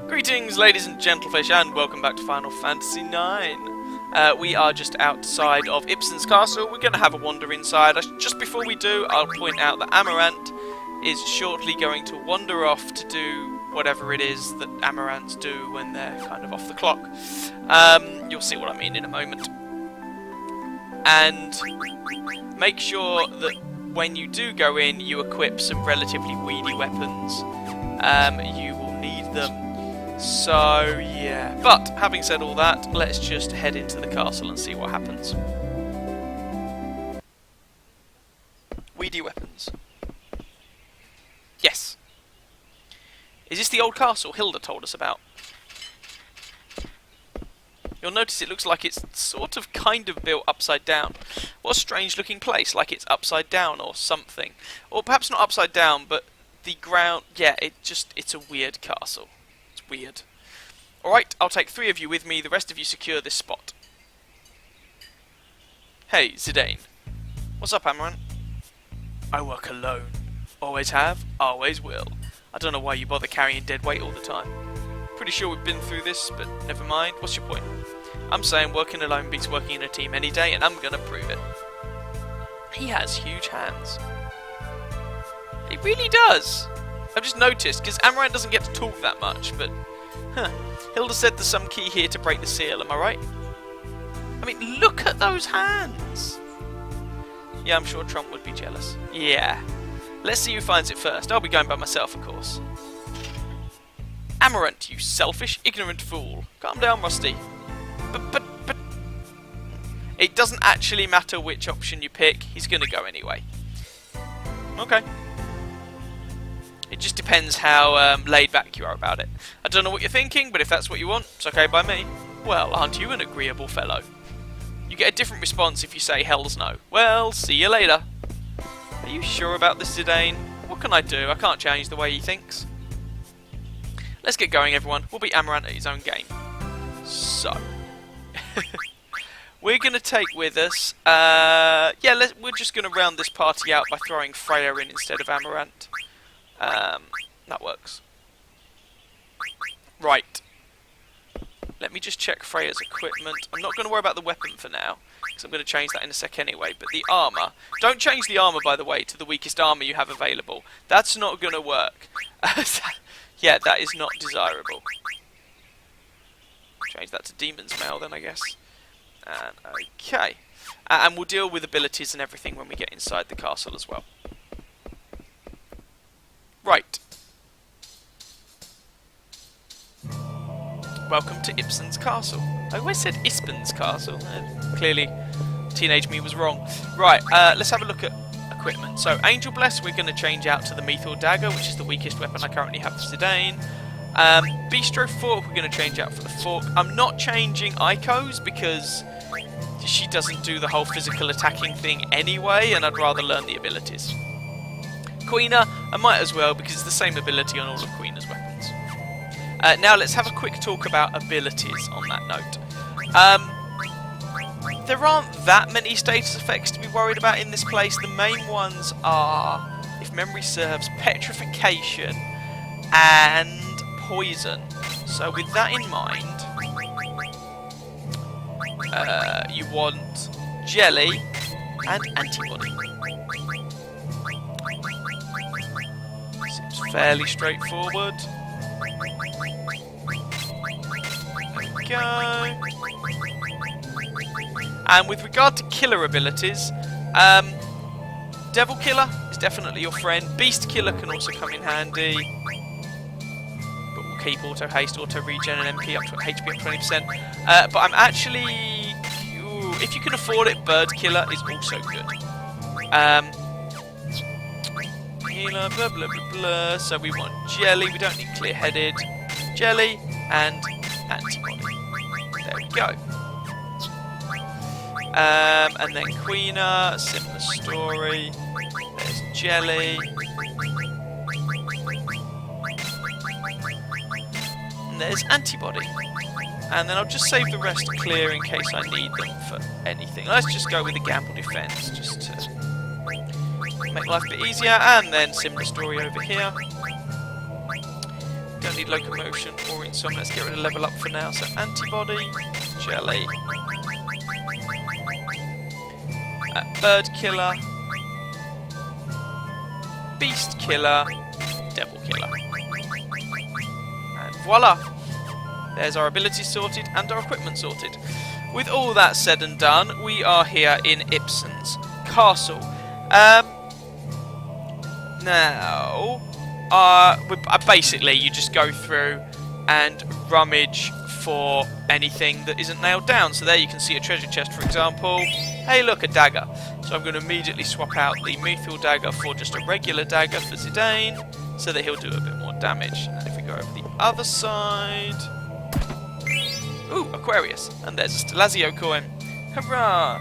Greetings, ladies and gentlefish, and welcome back to Final Fantasy IX. We are just outside of Ipsen's castle. We're going to have a wander inside. Just before we do, I'll point out that Amaranth is shortly going to wander off to do whatever it is that Amaranths do when they're kind of off the clock. You'll see what I mean in a moment. And make sure that when you do go in, you equip some relatively weedy weapons. You will need them. So, yeah. But, having said all that, let's just head into the castle and see what happens. Weedy weapons. Yes. Is this the old castle Hilda told us about? You'll notice it looks like it's sort of kind of built upside down. What a strange looking place, like it's upside down or something. Or perhaps not upside down, but the ground... Yeah, it's a weird castle. Weird. Alright, I'll take 3 of you with me, the rest of you secure this spot. Hey, Zidane. What's up, Amaranth? I work alone. Always have, always will. I don't know why you bother carrying dead weight all the time. Pretty sure we've been through this, but never mind. What's your point? I'm saying working alone beats working in a team any day, and I'm gonna prove it. He has huge hands. He really does! I've just noticed, because Amaranth doesn't get to talk that much, but... Hilda said there's some key here to break the seal, am I right? I mean, look at those hands! Yeah, I'm sure Trump would be jealous. Yeah. Let's see who finds it first. I'll be going by myself, of course. Amaranth, you selfish, ignorant fool. Calm down, Rusty. But... It doesn't actually matter which option you pick. He's going to go anyway. Okay. It just depends how laid back you are about it. I don't know what you're thinking, but if that's what you want, it's okay by me. Well, aren't you an agreeable fellow? You get a different response if you say hells no. Well, see you later. Are you sure about this, Zidane? What can I do? I can't change the way he thinks. Let's get going, everyone. We'll beat Amaranth at his own game. So, we're going to take with us... we're just going to round this party out by throwing Freya in instead of Amaranth. That works. Right. Let me just check Freya's equipment. I'm not going to worry about the weapon for now, because I'm going to change that in a sec anyway. But the armour... Don't change the armour, by the way, to the weakest armour you have available. That's not going to work. Yeah, that is not desirable. Change that to Demon's Mail then, I guess. And, okay. And we'll deal with abilities and everything when we get inside the castle as well. Right. Welcome to Ipsen's castle. I always said Ispen's castle. Clearly, teenage me was wrong. Right, let's have a look at equipment. So, Angel Bless, we're going to change out to the Mythor Dagger, which is the weakest weapon I currently have for Zidane. Bistro Fork, we're going to change out for the Fork. I'm not changing Aiko's because she doesn't do the whole physical attacking thing anyway, and I'd rather learn the abilities. Quina, I might as well because it's the same ability on all of Quina's weapons. Now let's have a quick talk about abilities on that note. There aren't that many status effects to be worried about in this place. The main ones are, if memory serves, petrification and poison. So with that in mind, you want jelly and antibody. Fairly straightforward. There we go. And with regard to killer abilities, Devil Killer is definitely your friend. Beast Killer can also come in handy. But we'll keep Auto Haste, Auto Regen, and MP up to HP up 20%. But I'm actually... Ooh, if you can afford it, Bird Killer is also good. Healer, blah blah blah blah. So we want jelly, we don't need clear-headed. Jelly and antibody. There we go. And then Quina, similar story. There's jelly. And there's antibody. And then I'll just save the rest clear in case I need them for anything. Let's just go with the Gamble Defense just to make life a bit easier, and then similar story over here. don't need locomotion or insomnia. Let's get rid of level up for now. So antibody, jelly, bird killer, beast killer, devil killer, and voila! There's our abilities sorted and our equipment sorted. With all that said and done, we are here in Ipsen's castle. Now, basically you just go through and rummage for anything that isn't nailed down. So there you can see a treasure chest, for example. Hey look, a dagger. So I'm going to immediately swap out the Mythil dagger for just a regular dagger for Zidane, so that he'll do a bit more damage. And if we go over the other side... Ooh, Aquarius. And there's a Stelazio coin. Hurrah!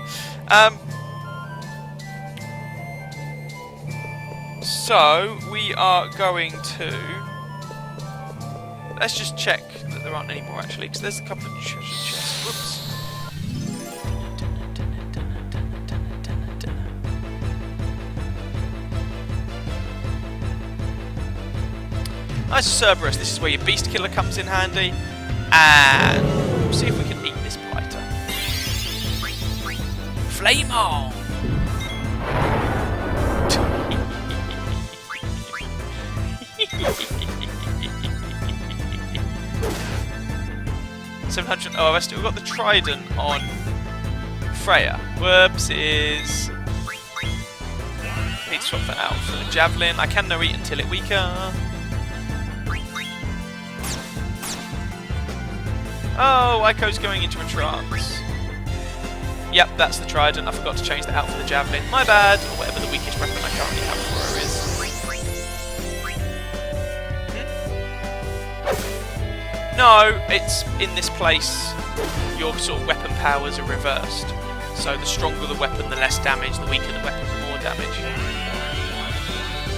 So, we are going to... Let's just check that there aren't any more, actually, because there's a couple of treasure chests. Whoops. Nice Cerberus. This is where your beast killer comes in handy. And see if we can eat this blighter. Flame on! 700. Oh, I've still got the trident on Freya. Whoopsies. Need to swap that out for the javelin. I can no eat until it weaker. Oh, Aiko's going into a trance. Yep, that's the trident. I forgot to change that out for the javelin. My bad. Or whatever the weakest weapon I currently have for her is. No, it's in this place. Your sort of weapon powers are reversed. So the stronger the weapon, the less damage. The weaker the weapon, the more damage.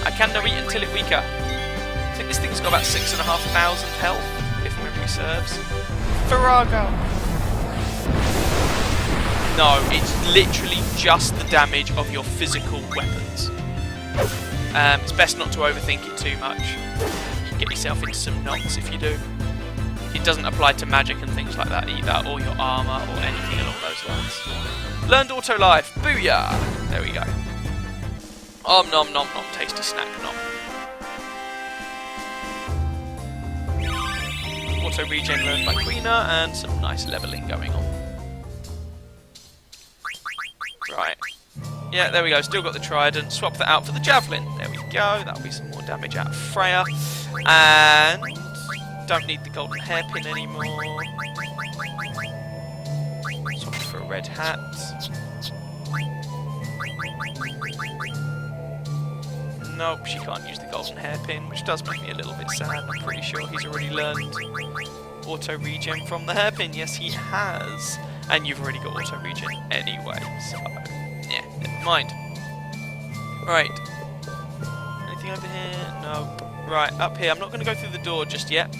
I can no eat until it weaker. I think this thing's got about 6,500 health, if memory serves. Farago! No, it's literally just the damage of your physical weapons. It's best not to overthink it too much. You can get yourself into some knots if you do. It doesn't apply to magic and things like that either, or your armour, or anything along those lines. Learned auto life, booyah! There we go. Om nom nom nom, tasty snack nom. Auto regen learned by Queener, and some nice levelling going on. Right. Yeah, there we go, still got the trident. Swap that out for the javelin. There we go, that'll be some more damage out of Freya. And... don't need the golden hairpin anymore. Swap it for a red hat. Nope, she can't use the golden hairpin, which does make me a little bit sad. I'm pretty sure he's already learned auto regen from the hairpin. Yes, he has. And you've already got auto regen anyway, so yeah, never mind. Right. Anything over here? No. Right, up here. I'm not going to go through the door just yet.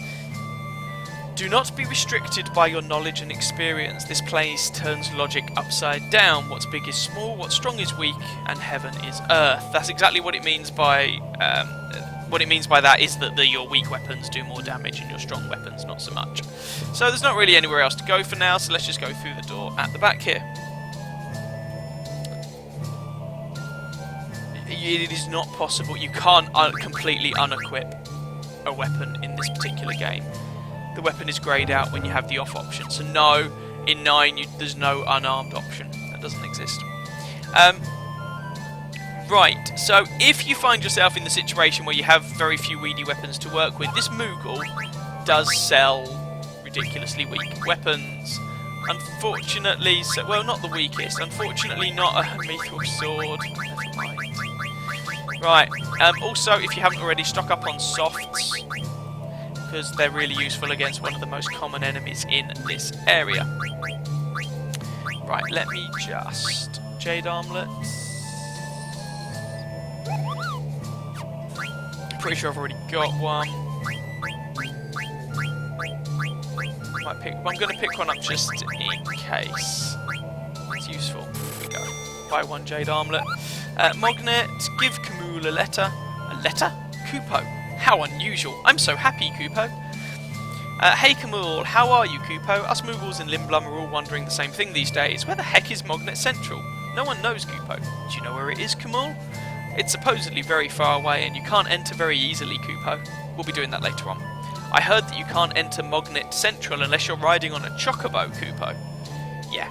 Do not be restricted by your knowledge and experience. This place turns logic upside down. What's big is small, what's strong is weak, and heaven is earth. That's exactly what it means by... what it means by that is that your weak weapons do more damage and your strong weapons not so much. So there's not really anywhere else to go for now, so let's just go through the door at the back here. It is not possible. You can't completely unequip a weapon in this particular game. The weapon is greyed out when you have the off option. So no, in 9 there's no unarmed option. That doesn't exist. Right, so if you find yourself in the situation where you have very few weedy weapons to work with, this Moogle does sell ridiculously weak weapons. Unfortunately, so, well, not the weakest. Unfortunately, not a Mythil sword. Never mind. Right, also, if you haven't already, stock up on softs, because they're really useful against one of the most common enemies in this area. Right, let me just... Jade armlets. Pretty sure I've already got one. I'm going to pick one up just in case. It's useful. Here we go. Buy one Jade armlet. Mognet, give Camille a letter. A letter? Kupo. How unusual. I'm so happy, Kupo. Hey Camille, how are you, Kupo? Us Moogles in Limblum are all wondering the same thing these days. Where the heck is Mognet Central? No one knows, Kupo. Do you know where it is, Camille? It's supposedly very far away and you can't enter very easily, Kupo. We'll be doing that later on. I heard that you can't enter Mognet Central unless you're riding on a chocobo, Kupo. Yeah.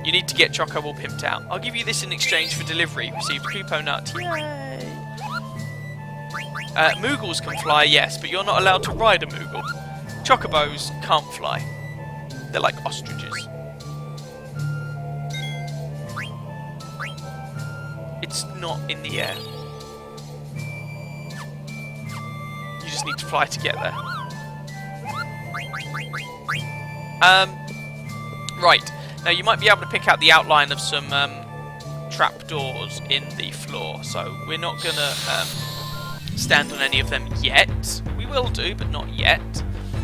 You need to get Chocobo pimped out. I'll give you this in exchange for delivery. Received Kupo Nut. Yay! Moogles can fly, yes, but you're not allowed to ride a Moogle. Chocobos can't fly. They're like ostriches. It's not in the air. You just need to fly to get there. Right. Now you might be able to pick out the outline of some trapdoors in the floor, so we're not gonna stand on any of them yet. We will do, but not yet.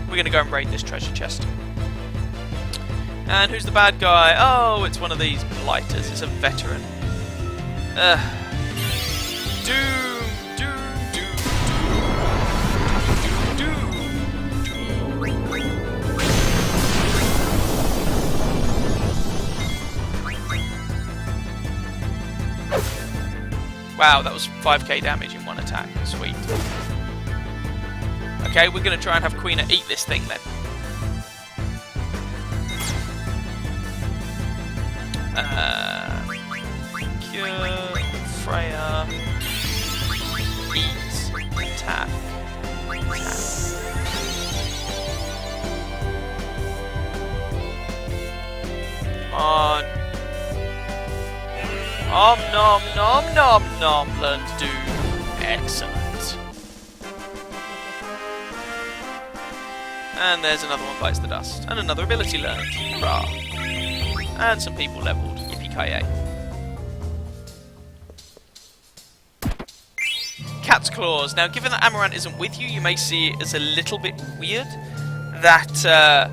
We're gonna go and raid this treasure chest. And who's the bad guy? Oh, it's one of these blighters. It's a veteran. Doom, doom, doom, doom, doom, Wow, that was 5k damage in one attack. Sweet. Okay, we're going to try and have Queena eat this thing then. Cure, Freya, eat, attack, attack. Come on. Nom nom nom nom nom. Learn to do. Excellent. And there's another one bites the dust. And another ability learned. Hurrah. And some people leveled. Yippee-ki-yay. Cat's Claws. Now, given that Amaranth isn't with you, you may see it as a little bit weird that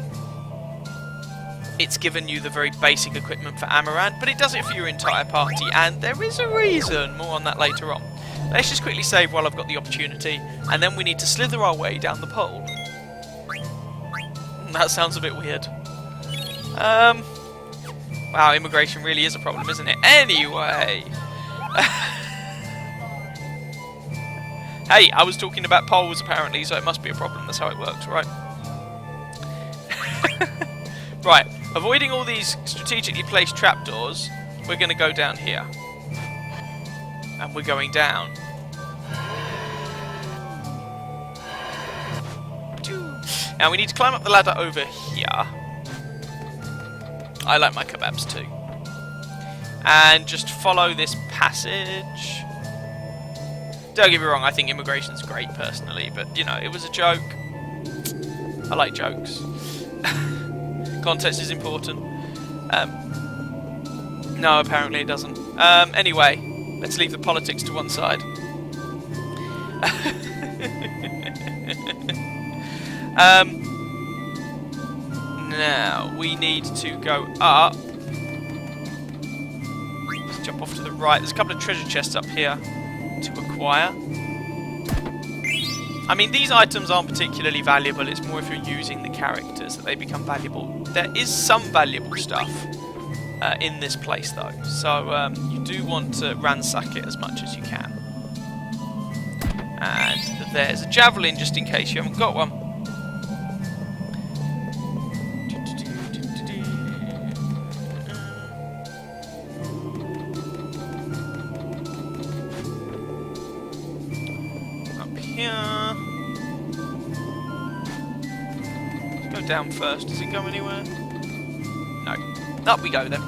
it's given you the very basic equipment for Amaranth, but it does it for your entire party, and there is a reason. More on that later on. Let's just quickly save while I've got the opportunity, and then we need to slither our way down the pole. That sounds a bit weird. Wow, immigration really is a problem, isn't it? Anyway. Hey, I was talking about poles apparently, so it must be a problem. That's how it works, right? Right, avoiding all these strategically placed trapdoors, we're going to go down here. And we're going down. Now we need to climb up the ladder over here. I like my kebabs too. And just follow this passage. Don't get me wrong, I think immigration's great personally, but you know, it was a joke. I like jokes. Context is important. No, apparently it doesn't. Anyway, let's leave the politics to one side. Now, we need to go up. Let's jump off to the right. There's a couple of treasure chests up here to acquire. I mean, these items aren't particularly valuable. It's more if you're using the characters that they become valuable. There is some valuable stuff in this place, though. So you do want to ransack it as much as you can. And there's a javelin, just in case you haven't got one. Down first. Does it go anywhere? No. Up we go then.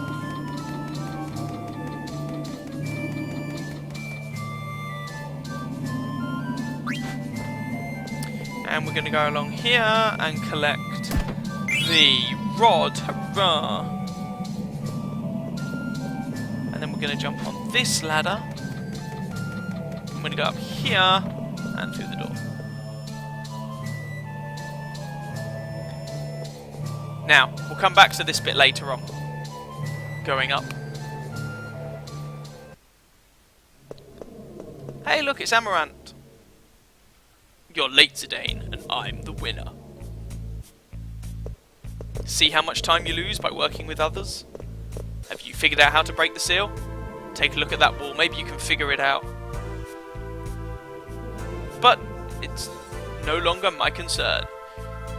And we're going to go along here and collect the rod. Hurrah! And then we're going to jump on this ladder. I'm going to go up here and through the door. Now, we'll come back to this bit later on. Going up. Hey, look, it's Amaranth. You're late, Zidane, and I'm the winner. See how much time you lose by working with others? Have you figured out how to break the seal? Take a look at that wall, maybe you can figure it out. But it's no longer my concern.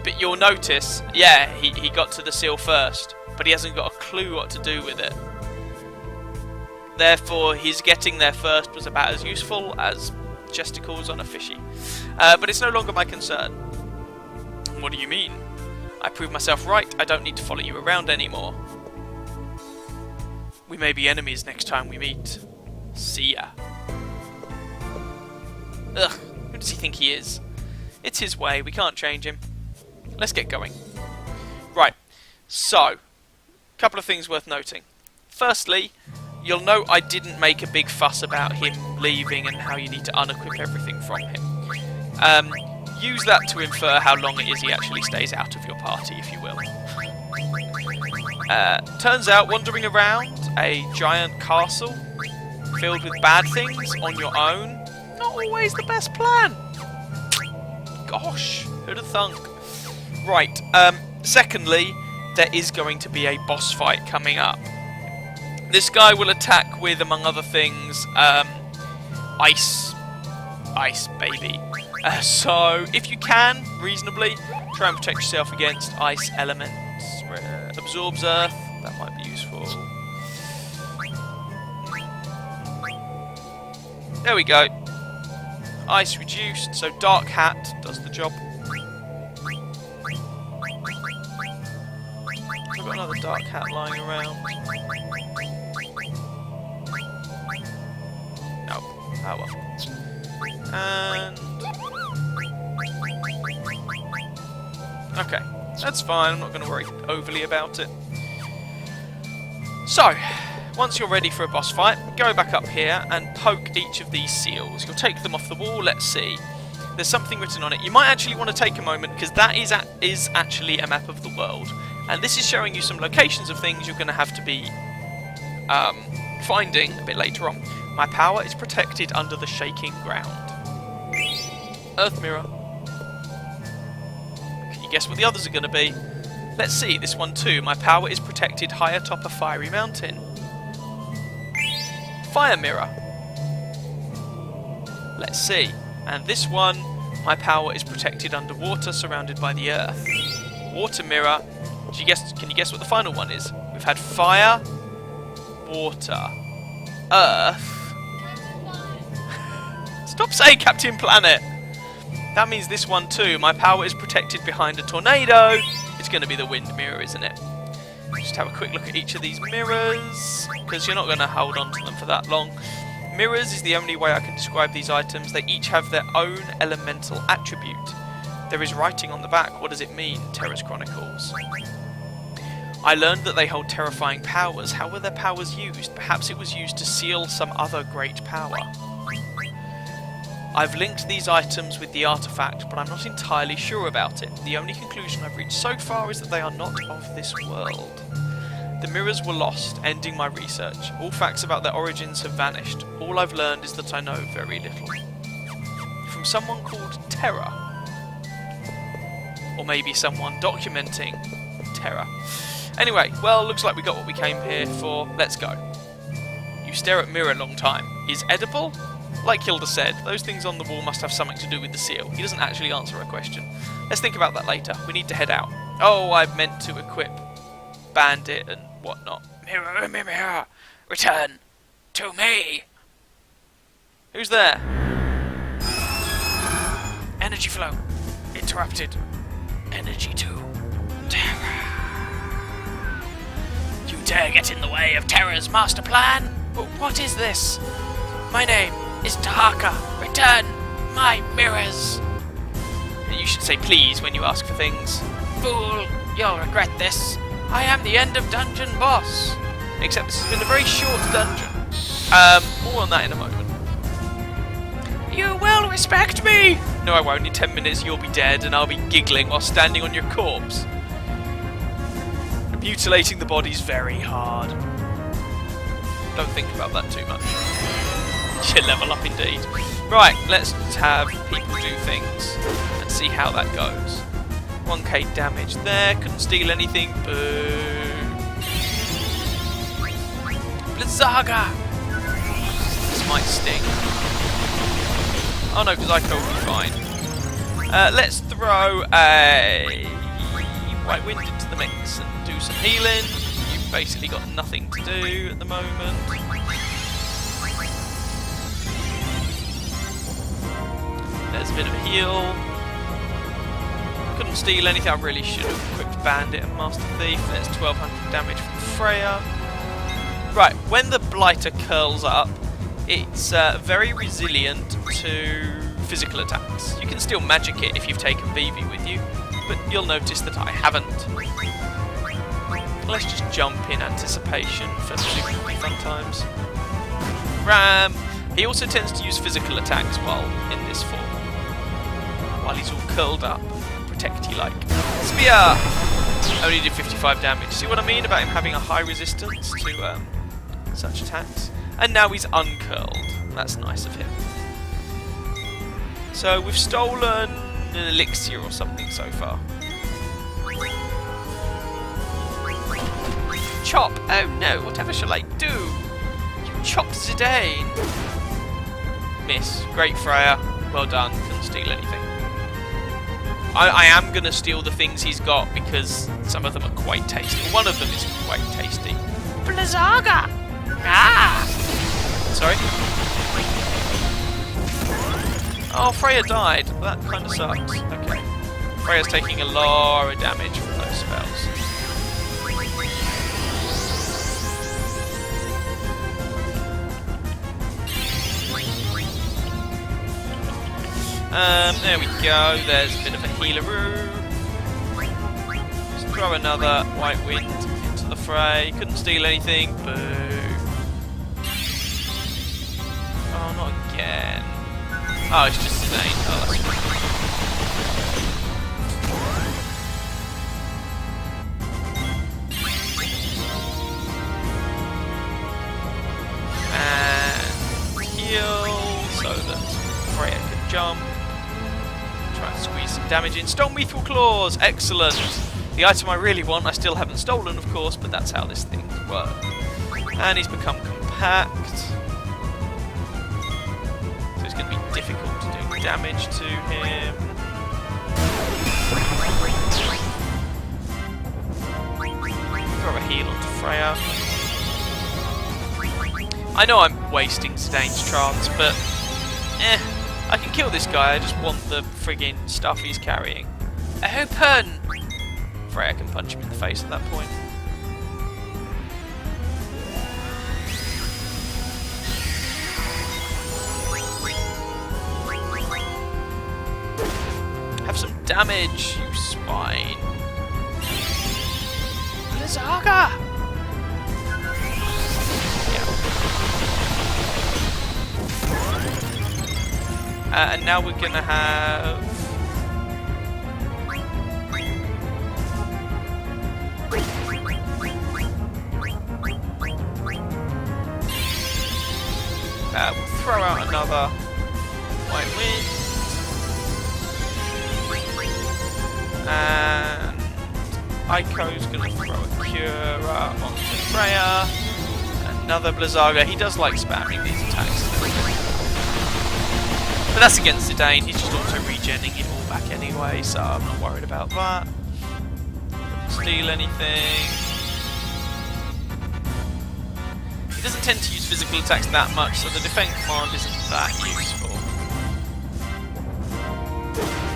But you'll notice, yeah, he got to the seal first, but he hasn't got a clue what to do with it. Therefore, his getting there first was about as useful as chesticles on a fishy. But it's no longer my concern. What do you mean? I proved myself right, I don't need to follow you around anymore. We may be enemies next time we meet. See ya. Ugh, who does he think he is? It's his way, we can't change him. Let's get going. Right, so, couple of things worth noting. Firstly, you'll note I didn't make a big fuss about him leaving and how you need to unequip everything from him. Use that to infer how long it is he actually stays out of your party, if you will. Turns out, wandering around a giant castle filled with bad things on your own, not always the best plan. Gosh, who'd have thunk? Right, secondly, there is going to be a boss fight coming up. This guy will attack with, among other things, ice. Ice, baby. So, if you can, reasonably, try and protect yourself against ice elements. Absorbs earth, that might be useful. There we go. Ice reduced, so Dark Hat does the job. I've got another Dark Hat lying around. No. Oh well. And... okay, that's fine, I'm not going to worry overly about it. So, once you're ready for a boss fight, go back up here and poke each of these seals. You'll take them off the wall, let's see. There's something written on it. You might actually want to take a moment, because that is actually a map of the world. And this is showing you some locations of things you're going to have to be finding a bit later on. My power is protected under the shaking ground. Earth mirror. Can you guess what the others are going to be? Let's see, this one too. My power is protected high atop a fiery mountain. Fire mirror. Let's see. And this one, my power is protected underwater, surrounded by the earth. Water mirror. Can you guess what the final one is? We've had fire, water, earth. Stop saying Captain Planet! That means this one too. My power is protected behind a tornado. It's going to be the wind mirror, isn't it? Just have a quick look at each of these mirrors, because you're not going to hold on to them for that long. Mirrors is the only way I can describe these items. They each have their own elemental attribute. There is writing on the back. What does it mean? Terra's Chronicles. I learned that they hold terrifying powers. How were their powers used? Perhaps it was used to seal some other great power. I've linked these items with the artifact, but I'm not entirely sure about it. The only conclusion I've reached so far is that they are not of this world. The mirrors were lost, ending my research. All facts about their origins have vanished. All I've learned is that I know very little. From someone called Terra. Or maybe someone documenting Terra. Anyway, well, looks like we got what we came here for. Let's go. You stare at mirror a long time. Is edible? Like Hilda said, those things on the wall must have something to do with the seal. He doesn't actually answer a question. Let's think about that later. We need to head out. Oh, I meant to equip Bandit and whatnot. Mirror, mirror, return to me. Who's there? Energy flow interrupted. Energy 2. Terror. You dare get in the way of Terra's master plan? What is this? My name is Tahaka. Return my mirrors. You should say please when you ask for things. Fool, you'll regret this. I am the end of dungeon boss. Except this has been a very short dungeon. More on that in a moment. You will respect me! No, I won't. In 10 minutes you'll be dead and I'll be giggling while standing on your corpse. Mutilating the body's very hard. Don't think about that too much. You level up indeed. Right, let's have people do things and see how that goes. 1k damage there, couldn't steal anything, boo. Blizzaga! This might sting. Oh no, because Ico will be fine. Let's throw a White Wind into the mix and do some healing. You've basically got nothing to do at the moment. There's a bit of a heal. Couldn't steal anything. I really should have equipped Bandit and Master Thief. There's 1200 damage from Freya. Right, when the Blighter curls up, it's very resilient to physical attacks. You can still magic it if you've taken Vivi with you, but you'll notice that I haven't. Let's just jump in anticipation for super fun times. Ram! He also tends to use physical attacks while in this form. While he's all curled up. Protecty like. Spear! Only did 55 damage. See what I mean about him having a high resistance to such attacks? And now he's uncurled. That's nice of him. So we've stolen an elixir or something so far. Chop! Oh no, whatever shall I do? You chop Zidane! Miss. Great Freya. Well done. Couldn't steal anything. I am going to steal the things he's got because some of them are quite tasty. One of them is quite tasty. Blizzaga! Ah! Sorry? Oh, Freya died. Well, that kind of sucks. Okay. Freya's taking a lot of damage from those spells. There we go, there's a bit of a healeroo. Let's throw another White Wind into the fray. Couldn't steal anything, boo. Oh, not again. Oh, it's just Zidane. Oh, that's and heal so that Freya can jump. Try and squeeze some damage in. Stone Lethal Claws! Excellent! The item I really want, I still haven't stolen, of course, but that's how this thing works. And he's become compact. So it's going to be difficult to do damage to him. Throw a heal onto Freya. I know I'm wasting Zidane's trance, but I can kill this guy, I just want the friggin' stuff he's carrying. Open! Freya can punch him in the face at that point. Have some damage, you swine. Blizzaga! And now we're gonna have we'll throw out another White Wind, and Ico's gonna throw a Cura onto Freya. Another Blizzaga. He does like spamming these attacks. But that's against Zidane, he's just also regenning it all back anyway, so I'm not worried about that. Couldn't steal anything. He doesn't tend to use physical attacks that much, so the defend command isn't that useful.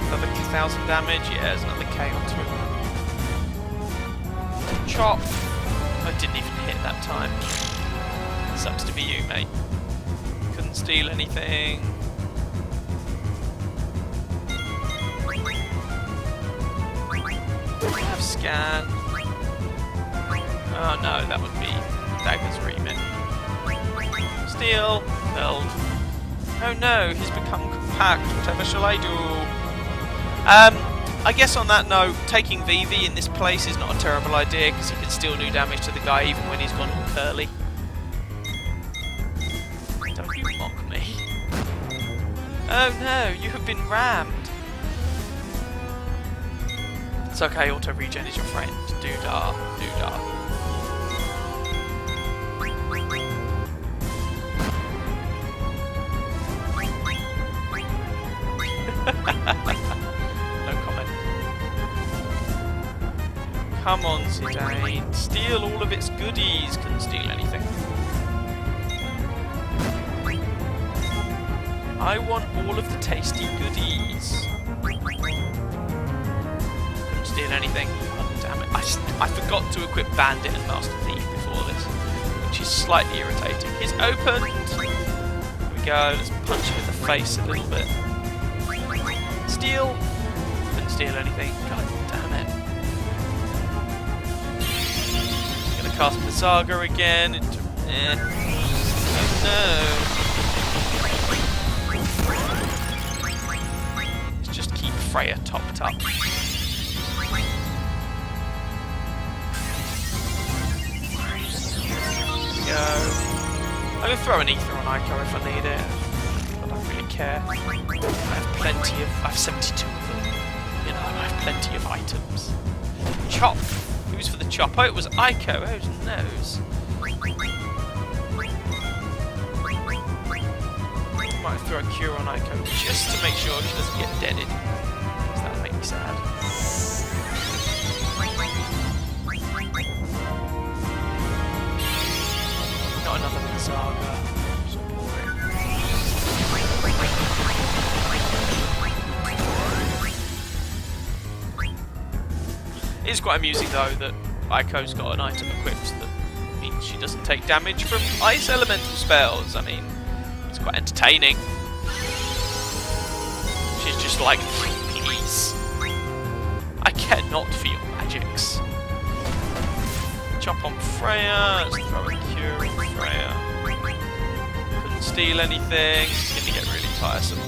Another 1000 damage, yeah, there's another K onto it. Chop! I didn't even hit that time. Sucks to be you, mate. Couldn't steal anything. Have scan. Oh no, that would be Dagger's remit. Steal. Held. Oh no, he's become compact. Whatever shall I do? I guess on that note, taking Vivi in this place is not a terrible idea because he can still do damage to the guy even when he's gone all curly. Don't you mock me. Oh no, you have been rammed. It's okay, auto regen is your friend. Doodah, doodah. No comment. Come on, Zidane. Steal all of its goodies. Couldn't steal anything. I want all of the tasty goodies. Couldn't steal anything. Oh, damn it. I forgot to equip Bandit and Master Thief before this, which is slightly irritating. It's opened. Here we go. Let's punch him in the face a little bit. Steal. Couldn't steal anything. God damn it. Gonna cast Blizzaga again into. Oh no. Let's just keep Freya topped up. Go. I'm gonna throw an Ether on Ico if I need it. I don't really care. I have plenty of. I have 72 of them. You know, I have plenty of items. Chop. Who's for the chop? Oh, it was Ico. Oh, nose. I might throw a cure on Ico just to make sure she doesn't get deaded. Because that would make me sad. Not another Blizzaga. It is quite amusing though that Ico's got an item equipped that means she doesn't take damage from ice elemental spells. I mean, it's quite entertaining. She's just like, please. I care not for your magics. Chop on Freya, let's throw a cure on Freya. Couldn't steal anything, it's gonna get really tiresome.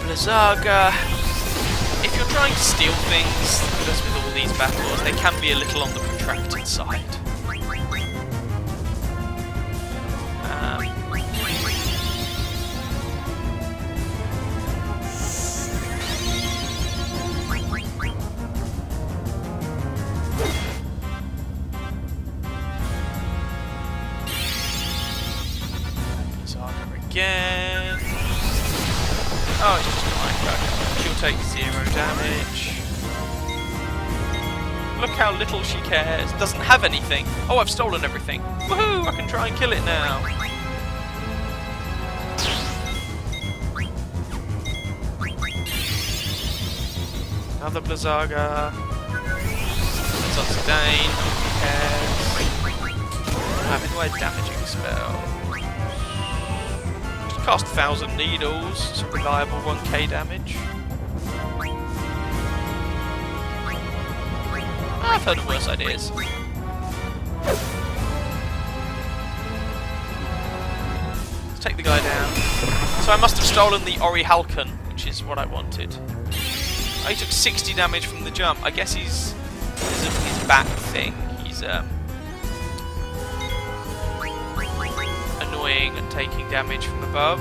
Blizzaga. If you're trying to steal things, as with all these battles, they can be a little on the protracted side. Blizzaga again. Oh, it's just Ico. She'll take 0 damage. Look how little she cares. Doesn't have anything. Oh, I've stolen everything. Woohoo! I can try and kill it now. Another Blizzaga. It's on Zidane. Who cares? Having a damaging spell. Cast 1,000 Needles, it's a reliable 1k damage. I've heard of worse ideas. Let's take the guy down. So I must have stolen the Ori Halcon, which is what I wanted. Oh, he took 60 damage from the jump. I guess he's his back thing. He's annoying and taking damage from above.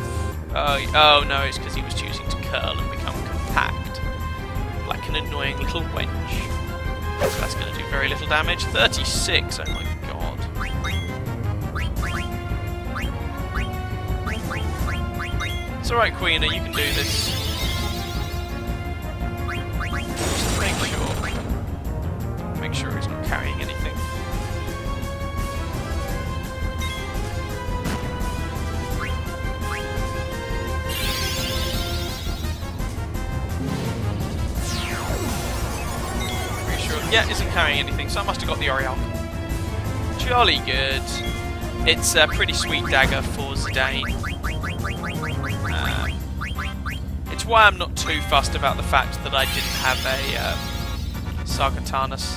Oh no, it's because he was choosing to curl and become compact. Like an annoying little wench. So that's going to do very little damage. 36, oh my god. It's alright, Queena, you can do this. Just make sure he's not carrying anything. Yeah, isn't carrying anything, so I must have got the Oriel. Jolly good. It's a pretty sweet dagger for Zidane. It's why I'm not too fussed about the fact that I didn't have a Sargatanus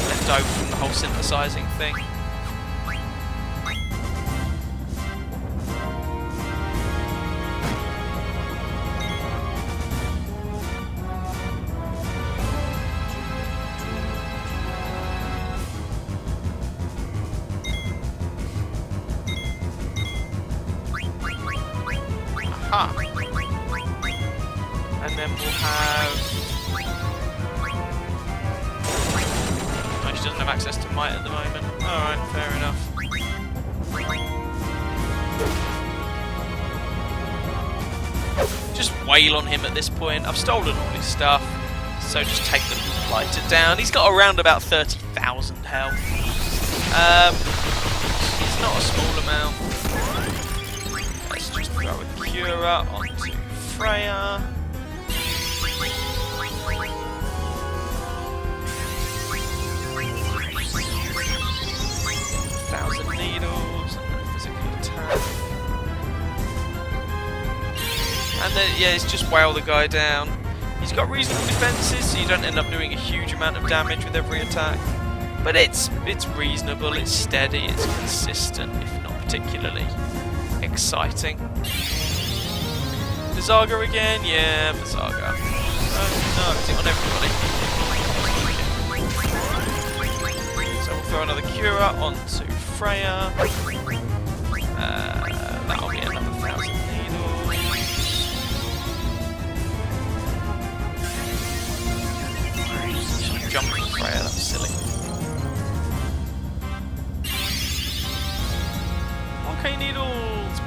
left over from the whole synthesizing thing. then we'll have... Oh, she doesn't have access to might at the moment. Alright, fair enough. Just wail on him at this point. I've stolen all his stuff, so just take the lighter down. He's got around about 30,000 health. It's not a small amount. Let's just throw a Cura onto Freya. Thousand needles and a physical attack. And then, yeah, it's just wail the guy down. He's got reasonable defences, so you don't end up doing a huge amount of damage with every attack. But it's reasonable, it's steady, it's consistent, if not particularly exciting. Bazaga again? Yeah, Bazaga. Oh no, is it on everybody? So we'll throw another Cura onto Freya. That'll be another 1,000 needles. Jumping Freya, that was silly. Okay, needles!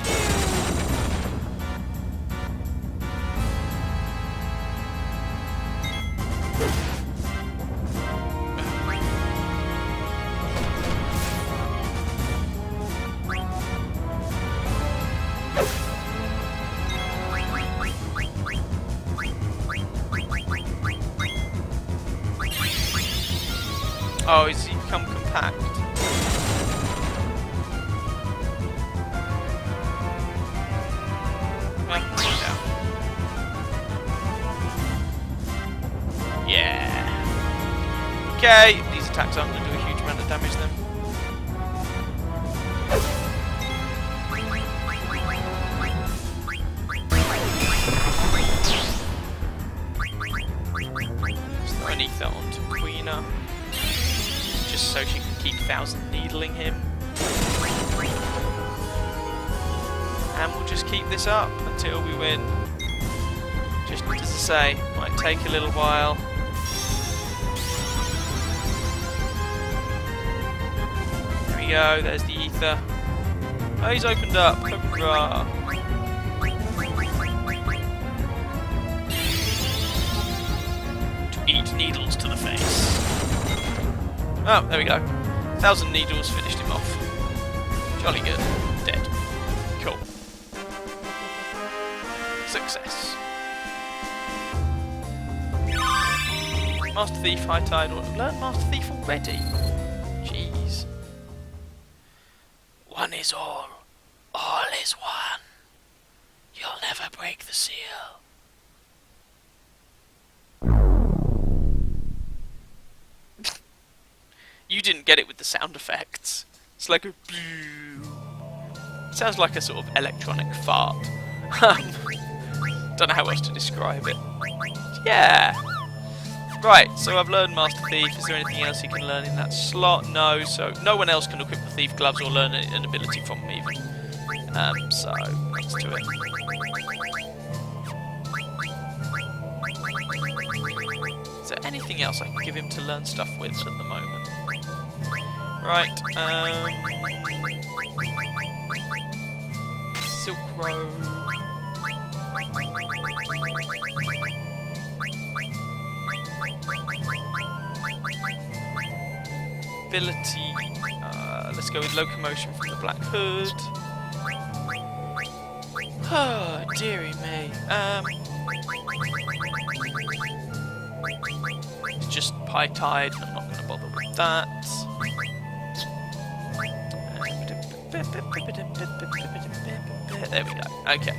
Oh, has he become compact? Yeah. Okay, these attacks aren't going to do a huge amount of damage then. Let's throw an ether onto Queena, just so she can keep 1,000 needling him. And we'll just keep this up until we win. Just as I say, might take a little while. There we go, there's the ether. Oh, he's opened up. Hurrah. To eat needles to the face. Oh, there we go. 1,000 needles finished him off. Jolly good. Dead. Cool. Success. Master Thief, High Tide. Learn Master Thief already? Jeez. One is all is one. You'll never break the seal. You didn't get it with the sound effects. It's like a sounds like a sort of electronic fart. Don't know how else to describe it. Yeah. Right, so I've learned Master Thief. Is there anything else you can learn in that slot? No, so no one else can equip the Thief Gloves or learn an ability from me even. So let's do it. Is there anything else I can give him to learn stuff with at the moment? Right, Silk Road. Ability, let's go with Locomotion from the Black Hood. Oh, dearie me. It's just High Tide, I'm not going to bother with that. There we go. Okay.